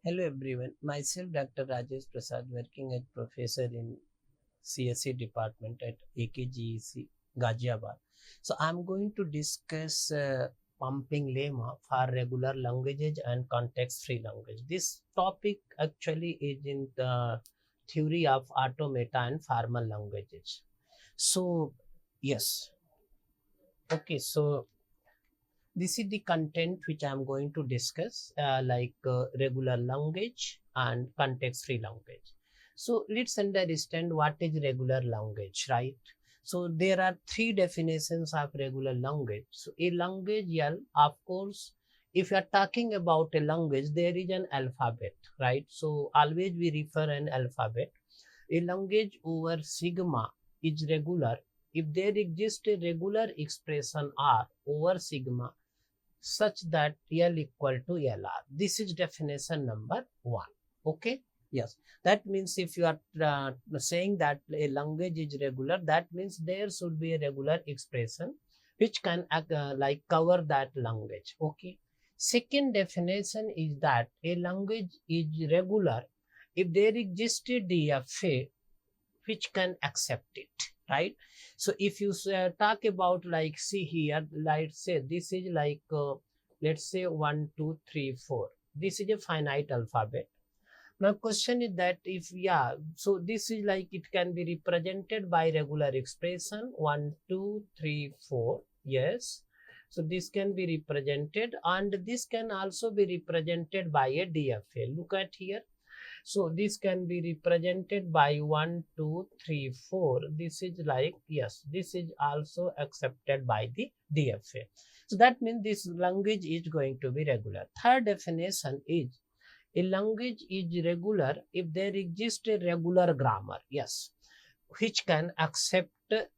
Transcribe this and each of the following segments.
Hello everyone, myself Dr. Rajesh Prasad, working as professor in CSE department at AKGEC Ghaziabad. So I'm going to discuss pumping lemma for regular languages and context-free language. This topic actually is in the theory of automata and formal languages. So yes, okay, so this is the content which I'm going to discuss, regular language and context-free language. So let's understand what is regular language, right? So there are three definitions of regular language. So a language, of course, if you are talking about a language, there is an alphabet, right? So always we refer an alphabet. A language over sigma is regular if there exists a regular expression R over sigma such that L equal to LR. This is definition number 1. Okay. Yes. That means if you are saying that a language is regular, that means there should be a regular expression which can cover that language. Okay. Second definition is that a language is regular if there exists a DFA which can accept it, right? So if you talk about like see here, let's say this is let's say 1 2 3 4, this is a finite alphabet. Now question is that if so this is like it can be represented by regular expression 1 2 3 4. Yes, so this can be represented, and this can also be represented by a DFA. Look at here. So this can be represented by 1 2 3 4. This is like, yes, this is also accepted by the DFA. So that means this language is going to be regular. Third definition is a language is regular if there exists a regular grammar, yes, which can accept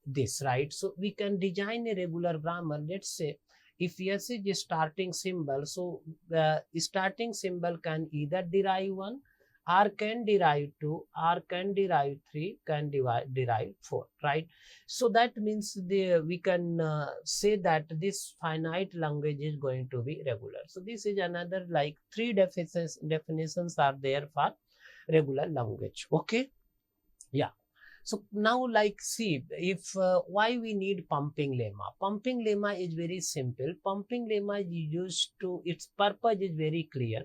this, right? So we can design a regular grammar. Let's say if yes is the starting symbol, so the starting symbol can either derive 1, R can derive 2, R can derive 3, can derive 4, right? So that means we can say that this finite language is going to be regular. So this is another like three definitions are there for regular language. Okay. Yeah. So now like see if why we need pumping lemma. Pumping lemma is very simple. Pumping lemma is used to, its purpose is very clear,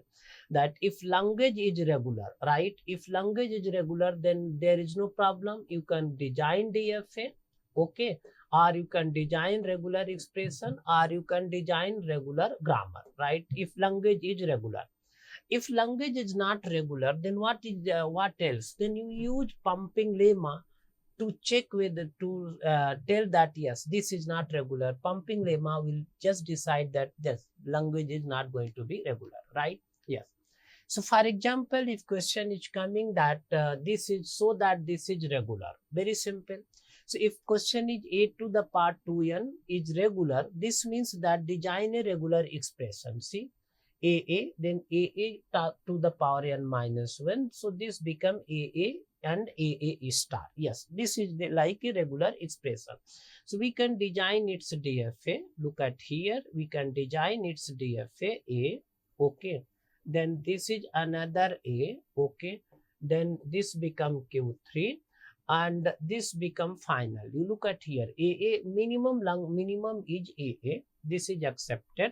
that if language is regular, right? If language is regular, then there is no problem. You can design DFA, okay, or you can design regular expression, or you can design regular grammar, right? If language is regular. If language is not regular, then what else? Then you use pumping lemma to check with to tell that yes, this is not regular. Pumping lemma will just decide that this language is not going to be regular, right? Yes. So for example, if question is coming that this is so that this is regular, very simple. So if question is a to the power 2n is regular, this means that design a regular expression. See, then to the power n minus 1. So this become AA and AA star. Yes, this is like a regular expression. So we can design its DFA. Look at here. We can design its DFA A. Okay. Then this is another A. Okay. Then this become Q3. And this become final. You look at here. AA minimum is AA. This is accepted.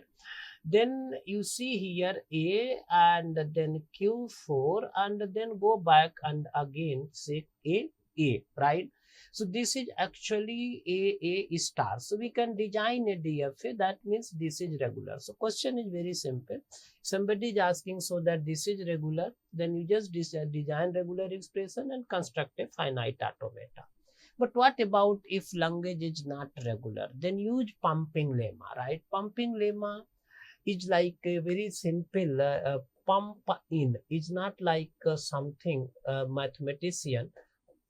Then you see here A and then Q4 and then go back and again say A, right? So this is actually A star. So we can design a DFA, that means this is regular. So question is very simple. Somebody is asking so that this is regular, then you just design regular expression and construct a finite automata. But what about if language is not regular? Then use pumping lemma, right? Pumping lemma is like a very simple pump in. It's not like something mathematician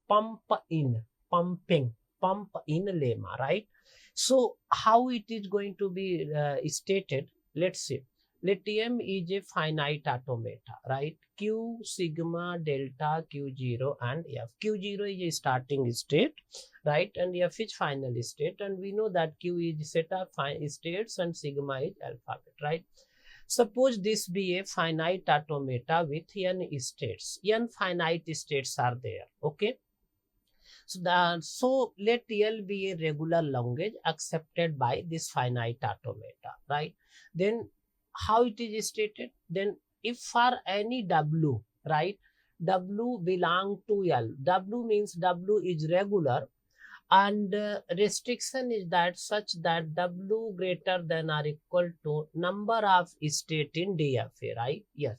pump in, pump in lemma, right? So how it is going to be stated? Let's see. Let M is a finite automata, right? Q sigma delta Q0 and F. Q0 is a starting state, right? And F is final state, and we know that Q is set of states and sigma is alphabet, right? Suppose this be a finite automata with n states. N finite states are there. Okay. So let L be a regular language accepted by this finite automata, right? Then how it is stated? Then if for any W, right, W belong to L. W means W is regular, and restriction is that such that W greater than or equal to number of state in DFA, right? Yes.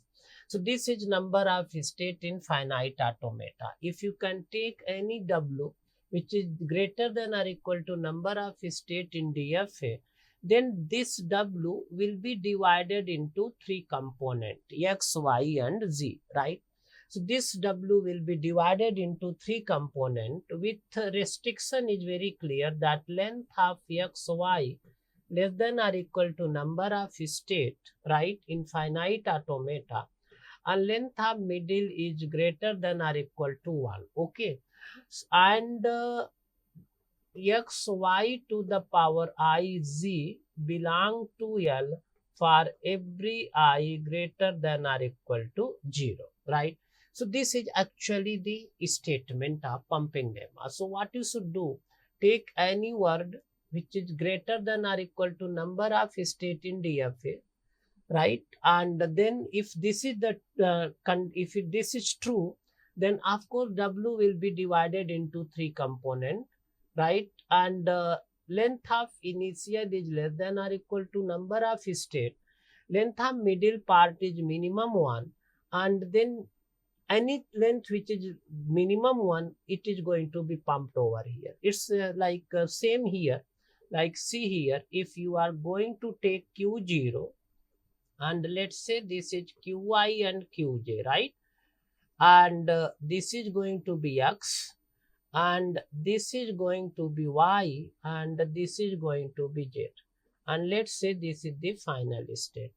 So this is number of state in finite automata. If you can take any W which is greater than or equal to number of state in DFA, then this W will be divided into three components, X, Y, and Z, right? So this W will be divided into three components with restriction is very clear that length of X, Y less than or equal to number of state, right, in finite automata, and length of middle is greater than or equal to 1. Okay. And X, Y to the power I, Z belong to L for every I greater than or equal to 0, right? So this is actually the statement of pumping lemma. So what you should do, take any word which is greater than or equal to number of state in DFA, right? And then if this is the this is true, then of course W will be divided into three components, right? And length of initial is less than or equal to number of state. Length of middle part is minimum 1, and then any length which is minimum 1, it is going to be pumped over here. It's like same here. Like see here, if you are going to take Q0, and let's say this is Qi and Qj, right? And this is going to be X, and this is going to be Y, and this is going to be Z. And let's say this is the final state.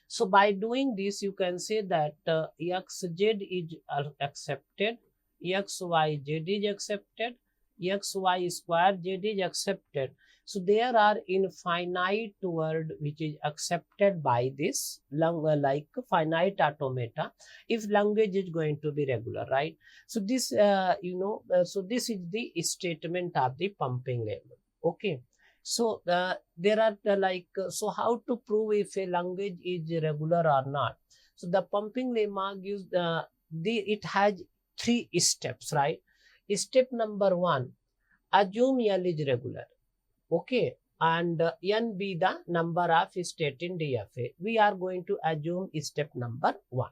So by doing this, you can say that XZ is accepted, XYZ is accepted, XY square Z is accepted. So there are infinite word which is accepted by this like finite automata if language is going to be regular, right? So this so this is the statement of the pumping lemma. Okay. So there are so how to prove if a language is regular or not? So the pumping lemma gives it has three steps, right? Step number 1, assume L is regular. Okay, and n be the number of state in DFA. We are going to assume step number 1.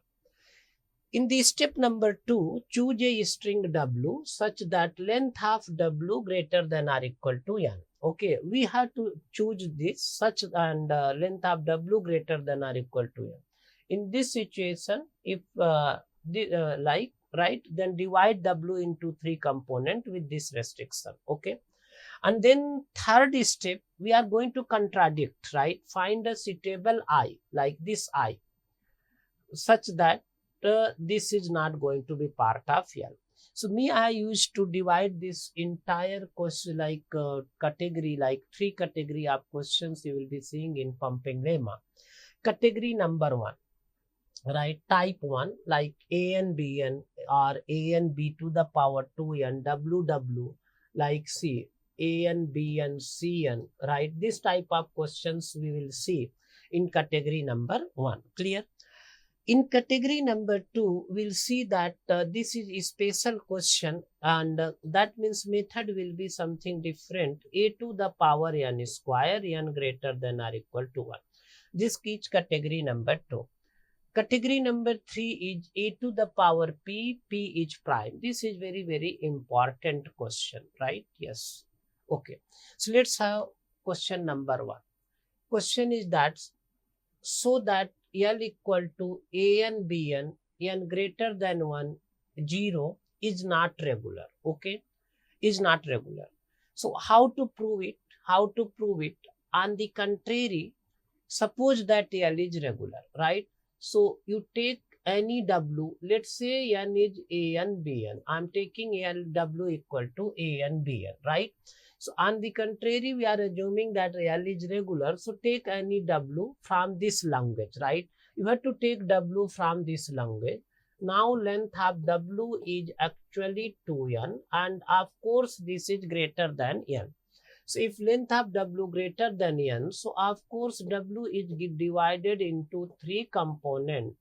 In the step number 2, choose a string W such that length of W greater than or equal to n. Okay, we have to choose this such and length of W greater than or equal to n. In this situation, if right, then divide W into three components with this restriction. Okay. And then third step, we are going to contradict, right? Find a suitable I, like this I, such that this is not going to be part of L. So I used to divide this entire question like category, like three category of questions you will be seeing in pumping lemma. Category number 1, right? Type 1, like A and B n or A and B to the power 2n, WW, like C. A and B and C and right, this type of questions we will see in category number 1. Clear? In category number 2, we'll see that this is a special question, and that means method will be something different. A to the power n square, n greater than or equal to 1. This is category number 2. Category number 3 is A to the power P, P is prime. This is very, very important question, right? Yes. Okay, so let's have question number 1. Question is that so that L equal to A and B n, n greater than 1, 0 is not regular. Okay, is not regular. So how to prove it? How to prove it? On the contrary, suppose that L is regular, right? So you take any w, let's say n is a n b n. I'm taking l w equal to a n b n, right? So on the contrary, we are assuming that l is regular. So take any w from this language, right? You have to take w from this language. Now length of w is actually 2n, and of course this is greater than n. So if length of w greater than n, so of course w is divided into three components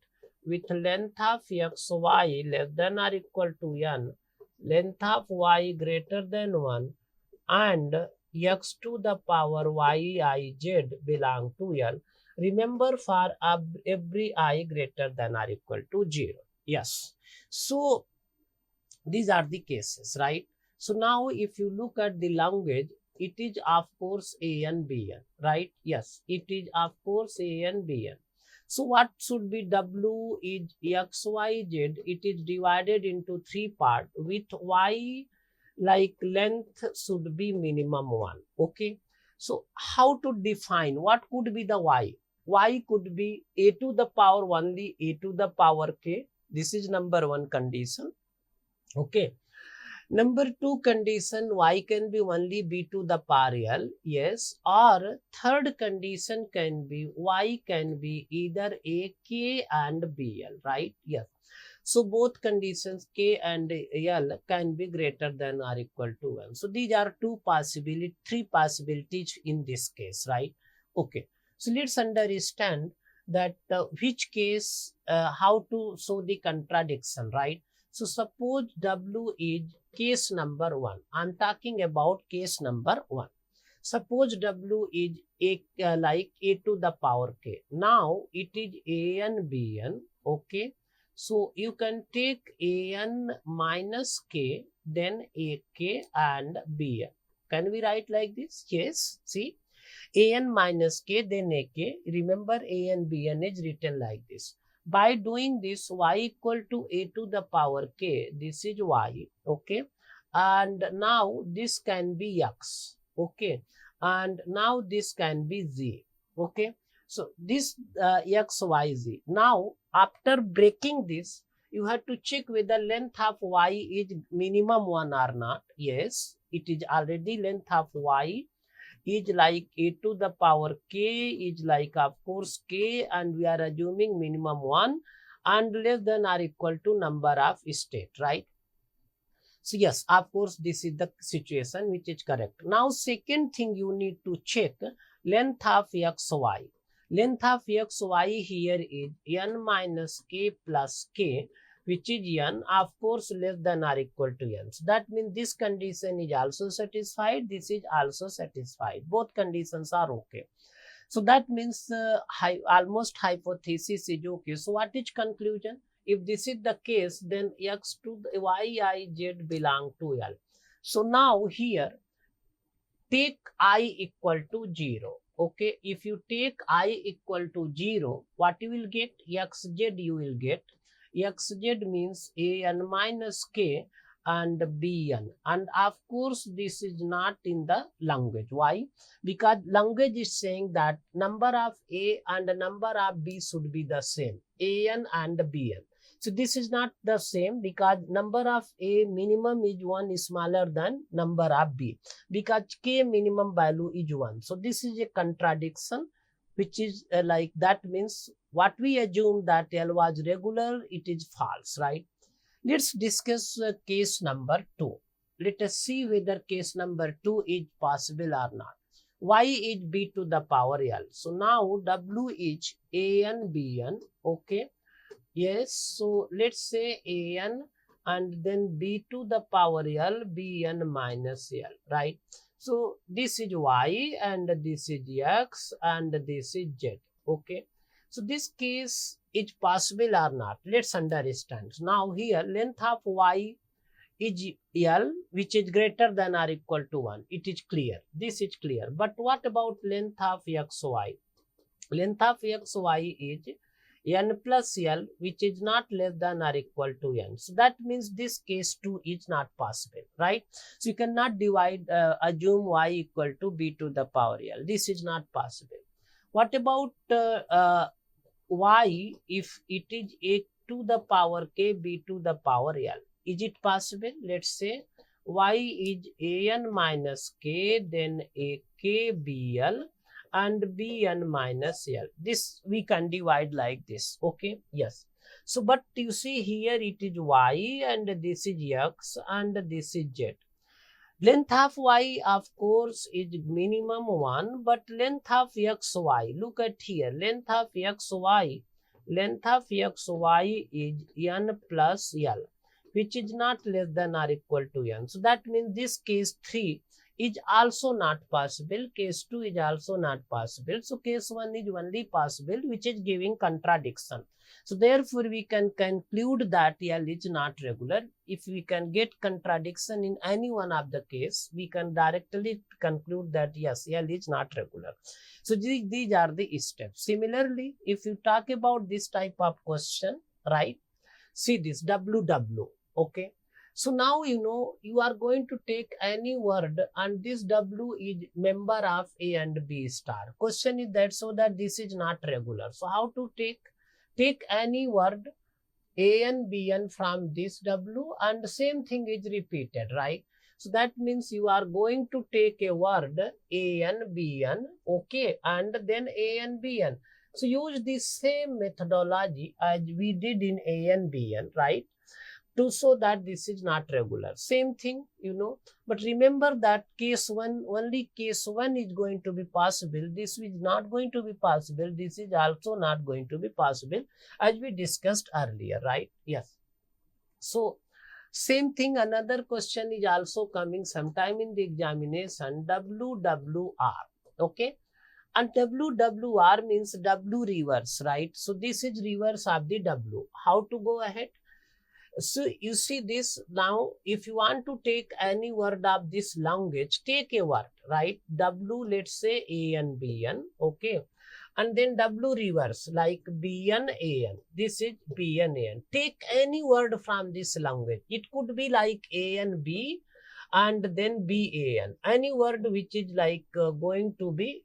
with length of x, y less than or equal to n, length of y greater than 1, and x to the power y I z belong to L. Remember, for every I greater than or equal to 0. Yes. So these are the cases, right? So now if you look at the language, it is of course a n b n, right? Yes, it is of course a n b n. So what should be w is x, y, z. It is divided into three parts with y like length should be minimum 1. Okay. So how to define what could be the y? Y could be a to the power only a to the power k. This is number one condition. Okay. Number two condition, y can be only b to the power l, yes, or third condition can be y can be either a, k and bl, right? Yes. So both conditions k and l can be greater than or equal to 1. So these are three possibilities in this case, right? Okay. So let's understand that which case, how to show the contradiction, right? So suppose w is case number 1. I'm talking about case number 1. Suppose w is like a to the power k. Now it is a n b n. Okay. So you can take a n minus k, then a k and b n. Can we write like this? Yes. See, a n minus k, then a k. Remember, a n b n is written like this. By doing this, y equal to a to the power k. This is y. Okay. And now this can be x. Okay. And now this can be z. Okay. So this x, y, z. Now after breaking this, you have to check whether length of y is minimum 1 or not. Yes, it is already length of y is like a to the power k is like of course k, and we are assuming minimum 1 and less than or equal to number of state, right? So yes, of course, this is the situation which is correct. Now, second thing you need to check length of x, y. Length of x, y here is n minus k plus k, which is n, of course, less than or equal to n. So that means this condition is also satisfied. This is also satisfied. Both conditions are okay. So that means almost hypothesis is okay. So what is conclusion? If this is the case, then x to the y I z belong to L. So now here, take I equal to 0. Okay, if you take I equal to 0, what you will get? Xz you will get. Xz means a n minus k and bn. And of course, this is not in the language. Why? Because language is saying that number of a and number of b should be the same. An and bn. So this is not the same because number of a minimum is 1 smaller than number of b, because k minimum value is 1. So this is a contradiction, which is like that means what we assume that L was regular, it is false, right? Let's discuss case number 2. Let us see whether case number 2 is possible or not. Y is b to the power L. So now w is a n b n. Okay. Yes, so let's say a n and then b to the power L, b n minus L, right? So this is y and this is x and this is z, okay? So this case is possible or not? Let's understand. Now here length of y is L, which is greater than or equal to 1. It is clear. This is clear. But what about length of x, y? Length of x, y is n plus L, which is not less than or equal to n. So that means this case 2 is not possible, right? So you cannot assume y equal to b to the power L. This is not possible. What about y if it is a to the power k, b to the power l. Is it possible? Let's say y is an minus k, then a k bl and bn minus l. This we can divide like this. Okay, yes. So, but you see here it is y and this is x and this is z. Length of y, of course, is minimum 1, but length of xy, look at here, length of xy is n plus l, which is not less than or equal to n. So that means this case 3 is also not possible, case 2 is also not possible. So case 1 is only possible, which is giving contradiction. So therefore, we can conclude that L is not regular. If we can get contradiction in any one of the case, we can directly conclude that yes, L is not regular. So these are the steps. Similarly, if you talk about this type of question, right? See this WW, okay? So now you know you are going to take any word and this W is member of A and B star. Question is that so that this is not regular. So how to take any word A and B and from this W and same thing is repeated, right? So that means you are going to take a word A and B and okay, and then A and B and. So use the same methodology as we did in A and B and, right? To show that this is not regular. Same thing, you know, but remember that case 1, only case 1 is going to be possible. This is not going to be possible. This is also not going to be possible as we discussed earlier, right? Yes. So, same thing, another question is also coming sometime in the examination, WWR, okay? And WWR means W reverse, right? So, this is reverse of the W. How to go ahead? So you see this now, if you want to take any word of this language, take a word, right? W, let's say A and B N, okay? And then W reverse, like B N A N. This is B N A N. Take any word from this language. It could be like A and B and then B A N. Any word which is like going to be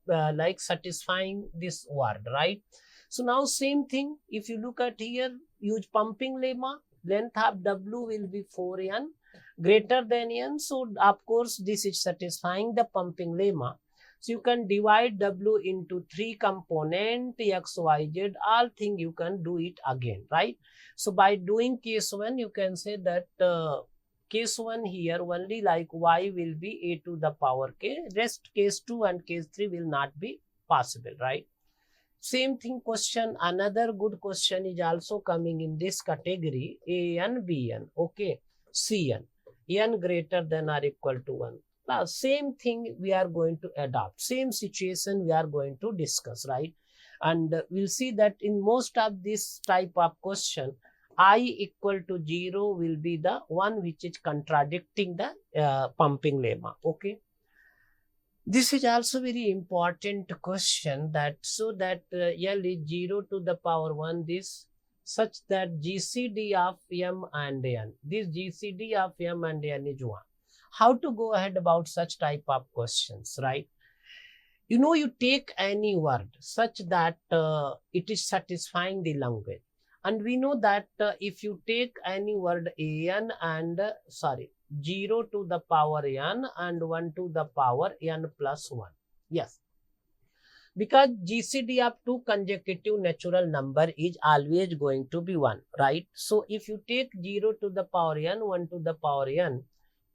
like satisfying this word, right? So now same thing, if you look at here, use pumping lemma. Length of W will be 4n greater than n. So, of course, this is satisfying the pumping lemma. So, you can divide W into 3 components, X, Y, Z, all things you can do it again, right? So, by doing case 1, you can say that case 1 here only like Y will be A to the power K. Rest case 2 and case 3 will not be possible, right? Same thing question, another good question is also coming in this category, AN, BN, okay, CN, N greater than or equal to 1. Now, same thing we are going to adopt, same situation we are going to discuss, right? And we'll see that in most of this type of question, I equal to 0 will be the one which is contradicting the pumping lemma, okay? This is also very important question that so that L is 0 to the power 1 this such that GCD of M and N. This GCD of M and N is 1. How to go ahead about such type of questions, right? You know, you take any word such that it is satisfying the language. And we know that if you take any word an and 0 to the power n and 1 to the power n plus 1. Yes. Because GCD of two consecutive natural number is always going to be 1, right? So if you take 0 to the power n, 1 to the power n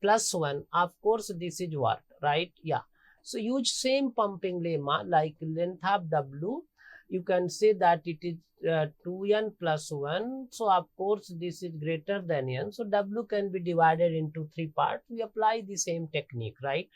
plus 1, of course this is what, right? Yeah. So use same pumping lemma like length of W. You can say that it is 2n plus 1. So of course this is greater than n. So W can be divided into 3 parts. We apply the same technique, right?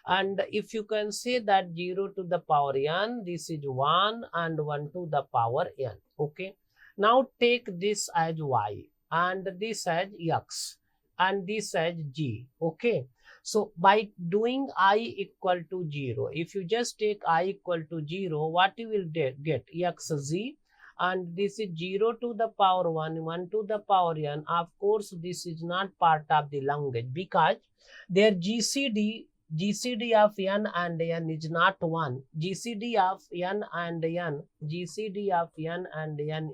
And if you can say that 0 to the power n, this is 1 and 1 to the power n. Okay. Now take this as y and this as x and this as g. Okay. So by doing I equal to 0, if you just take I equal to 0, what you will get xz, and this is 0 to the power 1, 1 to the power n. Of course, this is not part of the language because their GCD of n and n is not 1. GCD of n and n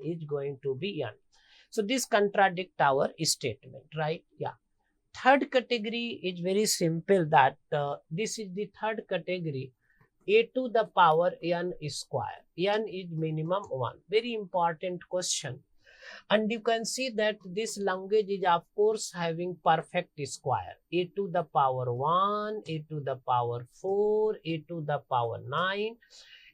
is going to be n. So this contradict our statement, right? Yeah. Third category is very simple, that this is the third category, a to the power n square. N is minimum 1. Very important question. And you can see that this language is of course having perfect square. A to the power 1, a to the power 4, a to the power 9,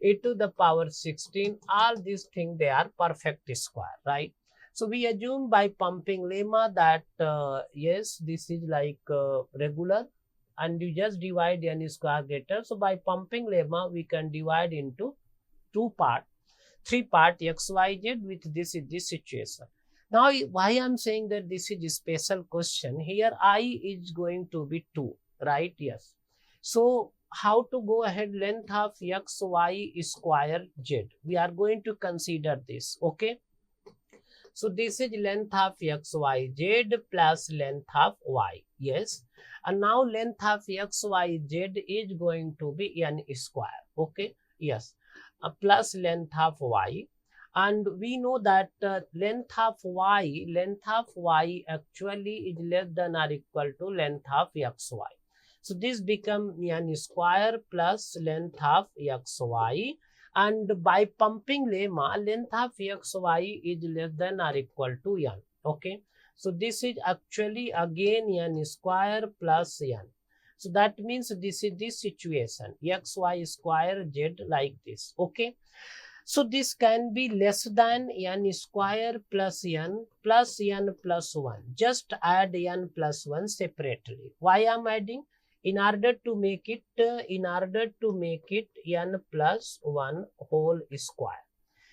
a to the power 16. All these things, they are perfect square, right? So we assume by pumping lemma that yes, this is like regular, and you just divide n square greater. So by pumping lemma, we can divide into two part, three part x, y, z with this is this situation. Now, why I'm saying that this is a special question, here I is going to be 2, right? Yes. So how to go ahead, length of x, y square z. We are going to consider this, okay? So this is length of x, y, z plus length of y. Yes. And now length of x, y, z is going to be n square. Okay. Yes. Plus length of y. And we know that length of y actually is less than or equal to length of xy. So this becomes n square plus length of xy. And by pumping lemma, length of xy is less than or equal to n. Okay. So this is actually again n square plus n. So that means this is this situation, xy square z like this. Okay. So this can be less than n square plus n plus 1. Just add n plus 1 separately. Why am adding? In order to make it n plus 1 whole square.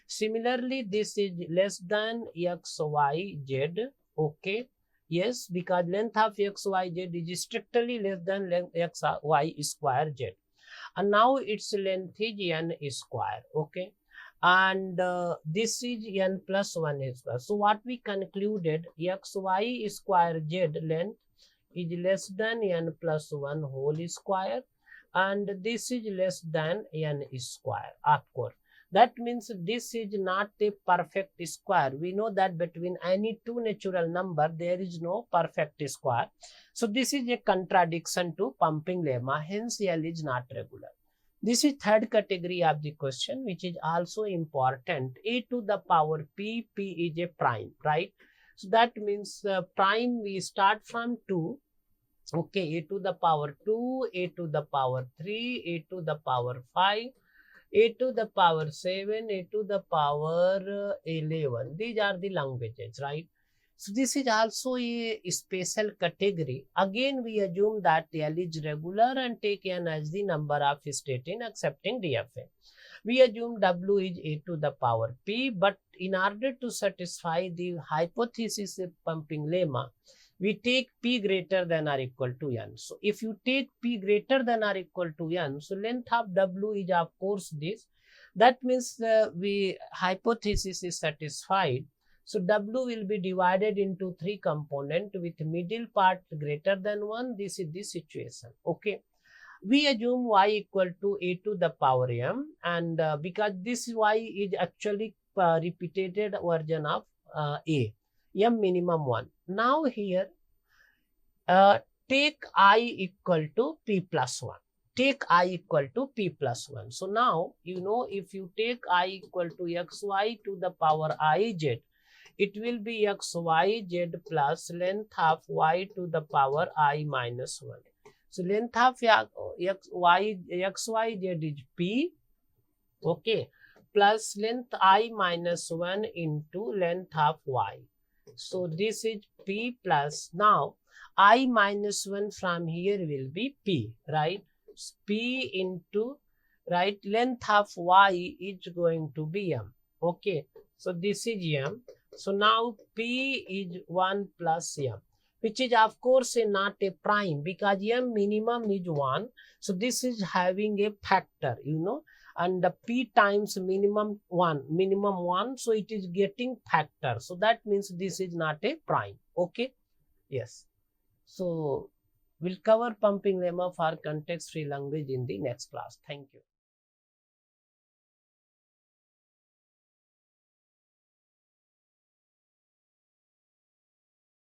Similarly, this is less than xyz. Okay. Yes, because length of xyz is strictly less than length xy square z. And now its length is n square. Okay. And this is n plus 1 square. So what we concluded, xy square z length is less than n plus 1 whole square, and this is less than n square, of course. That means this is not a perfect square. We know that between any two natural number, there is no perfect square. So this is a contradiction to pumping lemma, hence L is not regular. This is third category of the question, which is also important. A to the power p, p is a prime, right? So that means prime, we start from 2. Okay, a to the power 2, a to the power 3, a to the power 5, a to the power 7, a to the power 11. These are the languages, right? So this is also a special category. Again, we assume that L is regular and take n as the number of states in accepting DFA. We assume W is a to the power p, but in order to satisfy the hypothesis of pumping lemma, we take p greater than or equal to n. So if you take p greater than or equal to n, so length of W is of course this. That means the hypothesis is satisfied. So W will be divided into 3 components with middle part greater than 1. This is the situation. Okay. We assume y equal to a to the power m, and because this y is actually repeated version of a, m minimum 1. Now here take I equal to p plus 1. Take I equal to p plus 1. So now, you know, if you take I equal to xy to the power iz, it will be xyz plus length of y to the power I minus 1. So length of xyz is p, okay, plus length I minus 1 into length of y. So this is p plus, now I minus 1 from here will be p, right? P into, right, length of y is going to be m. Okay, so this is m. So now p is 1 plus m, which is of course not a prime because m minimum is 1. So this is having a factor, you know, and the p times minimum 1, so it is getting factor. So that means this is not a prime. Okay. Yes. So we'll cover pumping lemma for context free language in the next class. Thank you.